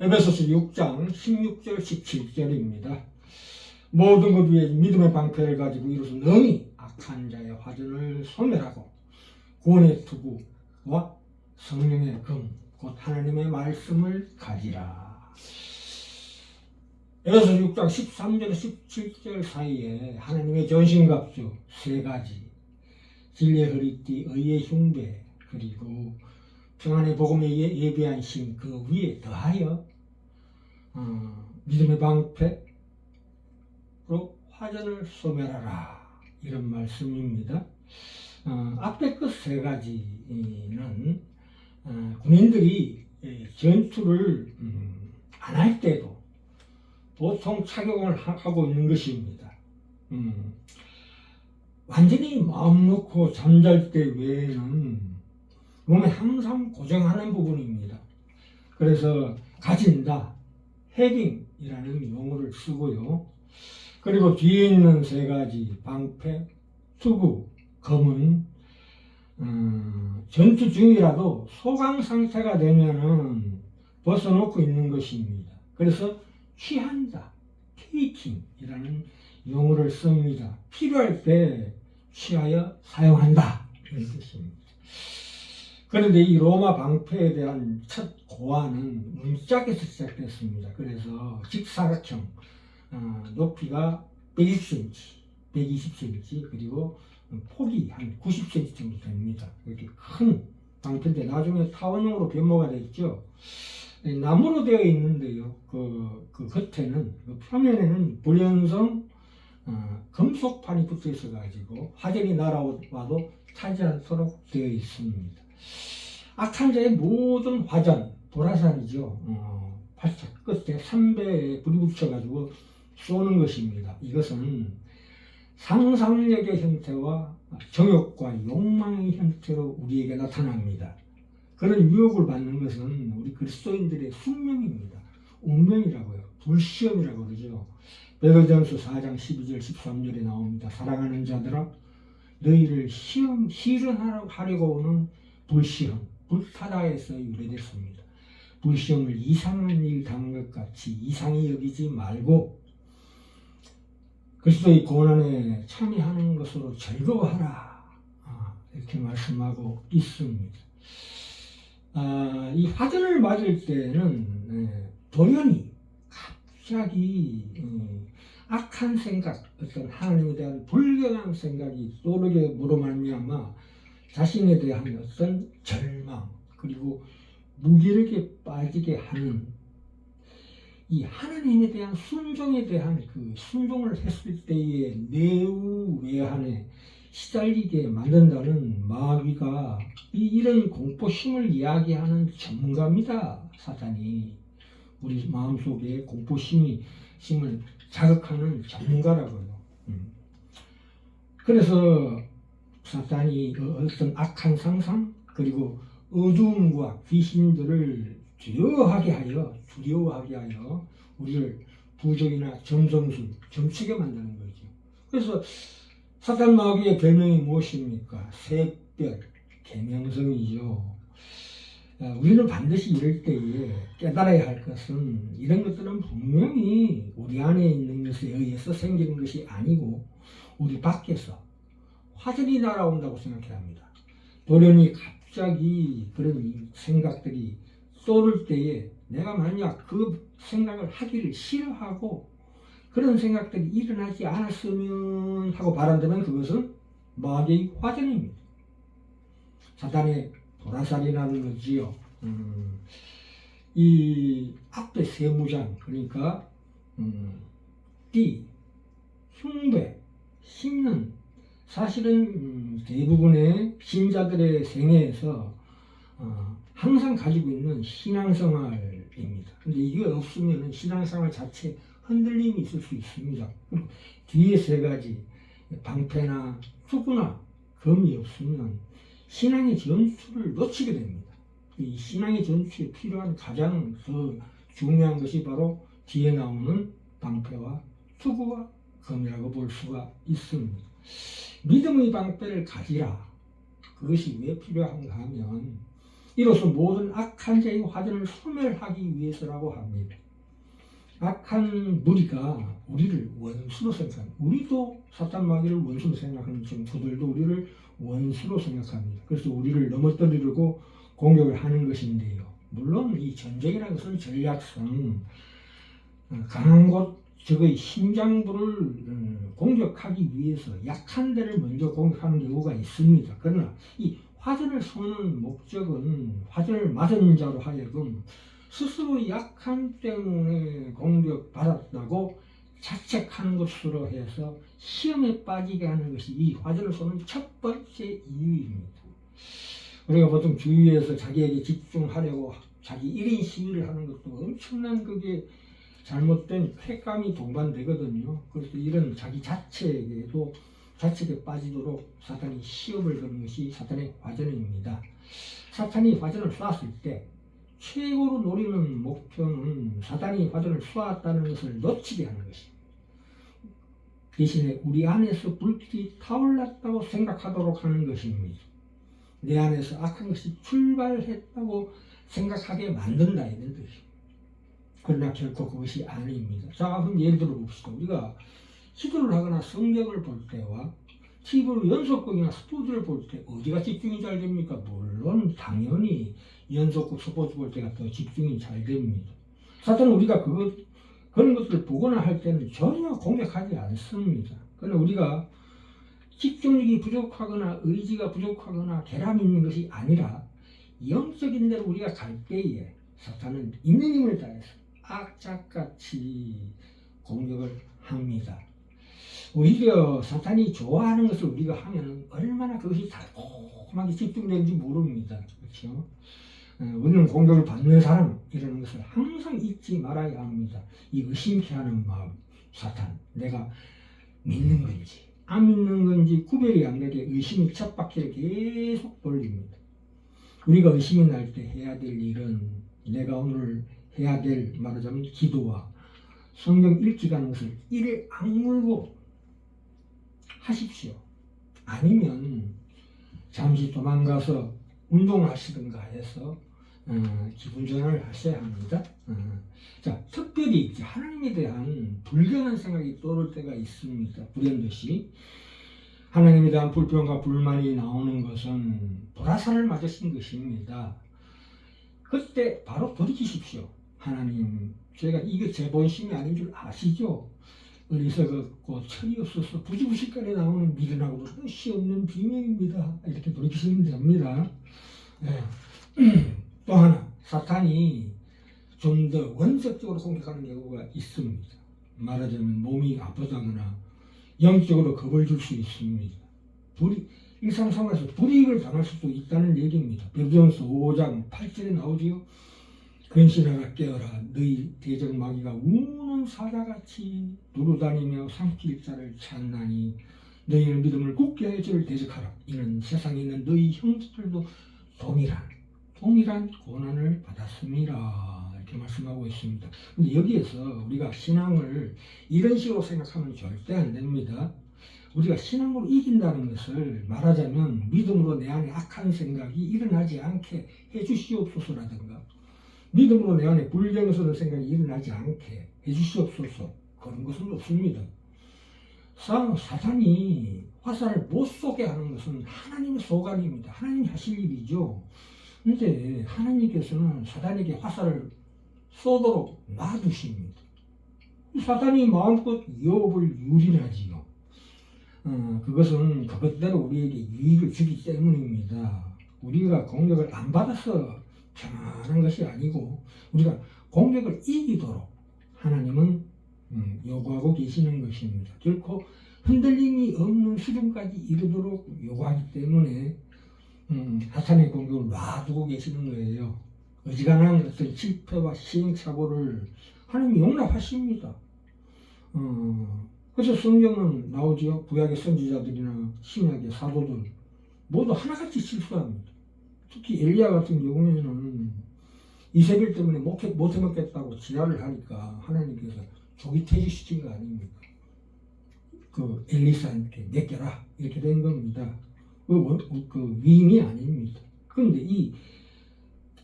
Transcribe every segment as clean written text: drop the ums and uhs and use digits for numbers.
에베소서 6장 16절 17절입니다. 모든 것 위에 믿음의 방패를 가지고 이루어서 능히 악한 자의 화전을 소멸하고 구원의 투구와 성령의 금, 곧 하나님의 말씀을 가지라. 에베소서 6장 13절 17절 사이에 하나님의 전신갑주 세 가지, 진리의 허리띠, 의의 흉배, 그리고 평안의 복음에 예비한 신, 그 위에 더하여 믿음의 방패로 화전을 소멸하라, 이런 말씀입니다. 앞에 그 세 가지는 군인들이 전투를 안 할 때도 보통 착용을 하고 있는 것입니다. 완전히 마음 놓고 잠잘 때 외에는 몸에 항상 고정하는 부분입니다. 그래서 가진다, 해빙이라는 용어를 쓰고요. 그리고 뒤에 있는 세 가지, 방패, 투구, 검은 전투 중이라도 소강 상태가 되면은 벗어놓고 있는 것입니다. 그래서 취한다, 테이킹이라는 용어를 씁니다. 필요할 때 취하여 사용한다, 이런 뜻입니다. 그런데 이 로마 방패에 대한 첫 고안은 문짝에서 시작됐습니다. 그래서 직사각형, 높이가 120cm, 120cm, 그리고 폭이 한 90cm 정도 됩니다. 이렇게 큰 방패인데 나중에 타원형으로 변모가 되었죠. 나무로 되어 있는데요. 그 겉에는, 그 표면에는 불연성 금속판이 붙어 있어 가지고 화전이 날아와도 타지 않도록 되어 있습니다. 악한 자의 모든 화전, 보라살이죠. 팔짝 끝에 3배에 불이 붙여가지고 쏘는 것입니다. 이것은 상상력의 형태와 정욕과 욕망의 형태로 우리에게 나타납니다. 그런 유혹을 받는 것은 우리 그리스도인들의 숙명입니다. 운명이라고요. 불시험이라고 그러죠. 베드로전서 4장 12절 13절에 나옵니다. 사랑하는 자들아, 너희를 시련하려고 오는 불시험, 불타다에서 유래됐습니다. 불시험을 이상한 일 당한 것 같이 이상히 여기지 말고 그리스도의 고난에 참여하는 것으로 즐거워하라, 이렇게 말씀하고 있습니다. 이 화전을 맞을 때는 돌연히 갑자기 악한 생각, 어떤 하나님에 대한 불경한 생각이 떠오르므로 말미암아 자신에 대한 어떤 절망, 그리고 무기력에 빠지게 하는 이 하나님에 대한 순종에 대한 그 순종을 했을 때의 내우외환에 시달리게 만든다는 마귀가 이런 공포심을 이야기하는 전문가입니다. 사탄이 우리 마음속에 공포심을 자극하는 전문가라고요. 그래서 사탄이 어떤 악한 상상, 그리고 어두움과 귀신들을 두려워하게 하여 우리를 부정이나 점성술, 점치게 만드는 거죠. 그래서 사탄 마귀의 별명이 무엇입니까? 새별, 계명성이죠. 우리는 반드시 이럴 때에 깨달아야 할 것은 이런 것들은 분명히 우리 안에 있는 것에 의해서 생기는 것이 아니고 우리 밖에서 화전이 날아온다고 생각해야 합니다. 돌연히 갑자기 그런 생각들이 쏘를 때에 내가 만약 그 생각을 하기를 싫어하고 그런 생각들이 일어나지 않았으면 하고 바란다면 그것은 마귀의 화전입니다. 사탄의 보라살이라는 거지요. 이 앞에 세 무장, 그러니까 띠, 흉배, 신는, 사실은 대부분의 신자들의 생애에서 항상 가지고 있는 신앙생활입니다. 근데 이게 없으면 신앙생활 자체 흔들림이 있을 수 있습니다. 뒤에 세 가지, 방패나 투구나 검이 없으면 신앙의 전투를 놓치게 됩니다. 이 신앙의 전투에 필요한 가장 더 중요한 것이 바로 뒤에 나오는 방패와 투구와 검이라고 볼 수가 있습니다. 믿음의 방패를 가지라. 그것이 왜 필요한가 하면 이로써 모든 악한 자의 화전을 소멸하기 위해서라고 합니다. 악한 무리가 우리를 원수로 생각합니다. 우리도 사탄 마귀를 원수로 생각하는 지금 그들도 우리를 원수로 생각합니다. 그래서 우리를 넘어뜨리려고 공격을 하는 것인데요. 물론 이 전쟁이라는 것은 전략상 강한 곳 적의 심장부를 공격하기 위해서 약한 데를 먼저 공격하는 경우가 있습니다. 그러나 이 화전을 쏘는 목적은 화전을 맞은 자로 하여금 스스로 약함 때문에 공격받았다고 자책하는 것으로 해서 시험에 빠지게 하는 것이 이 화전을 쏘는 첫 번째 이유입니다. 우리가 보통 주위에서 자기에게 집중하려고 자기 1인 시위를 하는 것도 엄청난 그게 잘못된 쾌감이 동반되거든요. 그래서 이런 자기 자책에 빠지도록 사탄이 시험을 거는 것이 사탄의 화전입니다. 사탄이 화전을 쏘았을 때 최고로 노리는 목표는 사탄이 화전을 쏘았다는 것을 놓치게 하는 것입니다. 대신에 우리 안에서 불길이 타올랐다고 생각하도록 하는 것입니다. 내 안에서 악한 것이 출발했다고 생각하게 만든다 이런 뜻입니다. 그러나 결코 그것이 아닙니다. 자, 그럼 예를 들어 봅시다. 우리가 기도를 하거나 성경을 볼 때와 TV로 연속극이나 스포츠를 볼 때 어디가 집중이 잘 됩니까? 물론 당연히 연속극 스포츠 볼 때가 더 집중이 잘 됩니다. 사탄은 우리가 그런 것들을 보거나 할 때는 전혀 공격하지 않습니다. 그러나 우리가 집중력이 부족하거나 의지가 부족하거나 결함이 있는 것이 아니라 영적인 데로 우리가 갈 때에 사탄은 있는 힘을 다해서 악착같이 공격을 합니다. 오히려 사탄이 좋아하는 것을 우리가 하면 얼마나 그것이 달콤하게 집중되는지 모릅니다. 그렇죠? 우리는 공격을 받는 사람이라는 것을 항상 잊지 말아야 합니다. 이 의심케 하는 마음, 사탄, 내가 믿는 건지 안 믿는 건지 구별이 안 되게 의심이 첫 바퀴를 계속 돌립니다. 우리가 의심이 날 때 해야 될 일은 내가 오늘 해야 될 말하자면 기도와 성경 읽기가 하는 것을 이를 악물고 하십시오. 아니면 잠시 도망가서 운동을 하시든가 해서 기분 전환을 하셔야 합니다. 자, 특별히 하나님에 대한 불경한 생각이 떠오를 때가 있습니다. 불현듯이 하나님에 대한 불평과 불만이 나오는 것은 보라산을 맞으신 것입니다. 그때 바로 돌이키십시오. 하나님, 제가 이게 제 본심이 아닌 줄 아시죠? 어리석었고 철이 없어서 부지부식간에 나오는 미련하고도 뜻이 없는 비명입니다. 이렇게 돌이키시면 됩니다. 네. 또 하나, 사탄이 좀 더 원색적으로 공격하는 경우가 있습니다. 말하자면 몸이 아프다거나 영적으로 겁을 줄 수 있습니다. 일상생활에서 불이익을 당할 수도 있다는 얘기입니다. 베드로전서 5장 8절에 나오지요. 근신하라 깨어라 너희 대적 마귀가 우는 사자같이 두루다니며 삼킬 자를 찾나니 너희는 믿음을 굳게 하여 저를 대적하라. 이는 세상에 있는 너희 형제들도 동일한 고난을 받았습니다. 이렇게 말씀하고 있습니다. 근데 여기에서 우리가 신앙을 이런 식으로 생각하면 절대 안 됩니다. 우리가 신앙으로 이긴다는 것을 말하자면 믿음으로 내 안에 악한 생각이 일어나지 않게 해주시옵소서라든가 믿음으로 내 안에 불경스러운 생각이 일어나지 않게 해주시옵소서 그런 것은 없습니다. 사탄이 화살을 못 쏘게 하는 것은 하나님의 소관입니다. 하나님이 하실 일이죠. 그런데 하나님께서는 사탄에게 화살을 쏘도록 놔두십니다. 사탄이 마음껏 욥을 유린하지요. 그것은 그것대로 우리에게 유익을 주기 때문입니다. 우리가 공격을 안 받아서 편안한 것이 아니고 우리가 공격을 이기도록 하나님은 요구하고 계시는 것입니다. 결코 흔들림이 없는 수준까지 이르도록 요구하기 때문에 사탄의 공격을 놔두고 계시는 거예요. 어지간한 어떤 실패와 시행착오를 하나님이 용납하십니다. 그래서 성경은 나오지요. 구약의 선지자들이나 신약의 사도들 모두 하나같이 실수합니다. 특히 엘리야 같은 경우에는 이세벨 때문에 못 해먹겠다고 지랄을 하니까 하나님께서 조기 퇴직시킨 거 아닙니까? 그 엘리사한테 맡겨라 이렇게 된 겁니다. 그 위임이 아닙니다. 그런데 이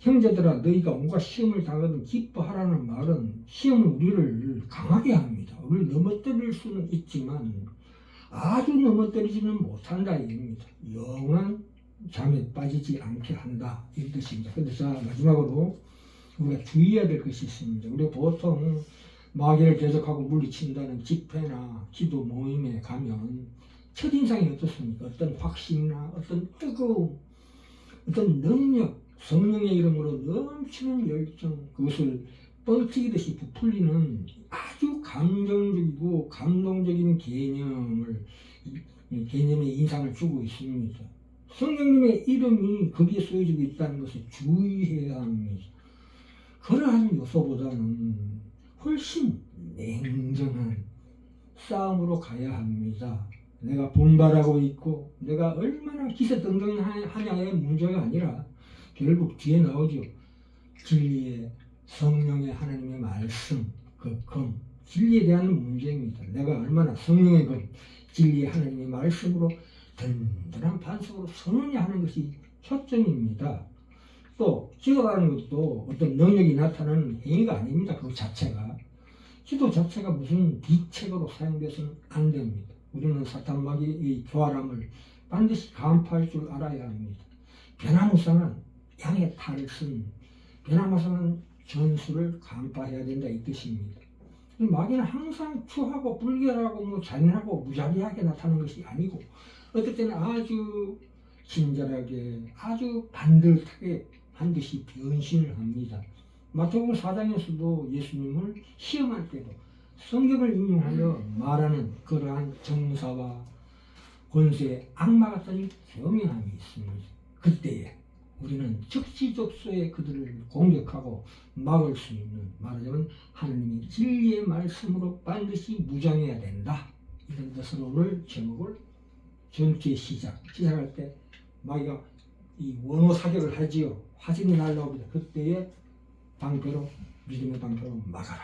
형제들아 너희가 온갖 시험을 당하든 기뻐하라는 말은 시험은 우리를 강하게 합니다. 우리를 넘어뜨릴 수는 있지만 아주 넘어뜨리지는 못한다 이겁니다. 영원한 잠에 빠지지 않게 한다 이 뜻입니다. 근데 자 마지막으로 우리가 주의해야 될 것이 있습니다. 우리가 보통 마귀를 대적하고 물리친다는 집회나 기도 모임에 가면 첫인상이 어떻습니까? 어떤 확신이나 어떤 뜨거움, 어떤 능력, 성령의 이름으로 넘치는 열정, 그것을 뻥튀기듯이 부풀리는 아주 감정적이고 감동적인 개념의 인상을 주고 있습니다. 성령님의 이름이 거기에 쓰여지고 있다는 것을 주의해야 합니다. 그러한 요소보다는 훨씬 냉정한 싸움으로 가야 합니다. 내가 분발하고 있고 내가 얼마나 기세등등하냐의 문제가 아니라 결국 뒤에 나오죠. 진리의 성령의 하나님의 말씀, 그 검, 진리에 대한 문제입니다. 내가 얼마나 성령의 검, 진리의 하나님의 말씀으로 든든한 반석으로 서느냐 하는 것이 초점입니다. 또 기도라는 것도 어떤 능력이 나타나는 행위가 아닙니다. 그 자체가. 기도 자체가 무슨 비책으로 사용돼서는 안 됩니다. 우리는 사탄 마귀의 교활함을 반드시 간파할 줄 알아야 합니다. 변화무쌍한 양의 탈을 쓴 변화무쌍한 전술을 간파해야 된다 이 뜻입니다. 마귀는 항상 추하고 불결하고 잔인하고 무자비하게 나타나는 것이 아니고 어떨 때는 아주 친절하게 아주 반듯하게 반드시 변신을 합니다. 마태복음 4장에서도 예수님을 시험할 때도 성경을 인용하며 말하는 그러한 정사와 권세의 악마 같은 교명함이 있습니다. 그때에 우리는 적시적소에 그들을 공격하고 막을 수 있는, 말하자면 하나님의 진리의 말씀으로 반드시 무장해야 된다. 이런 뜻으로 오늘 제목을 전투의 시작할 때 마귀가 이 원호 사격을 하지요. 화신이 날라옵니다. 그때에 방패로, 믿음의 방패로 막아라.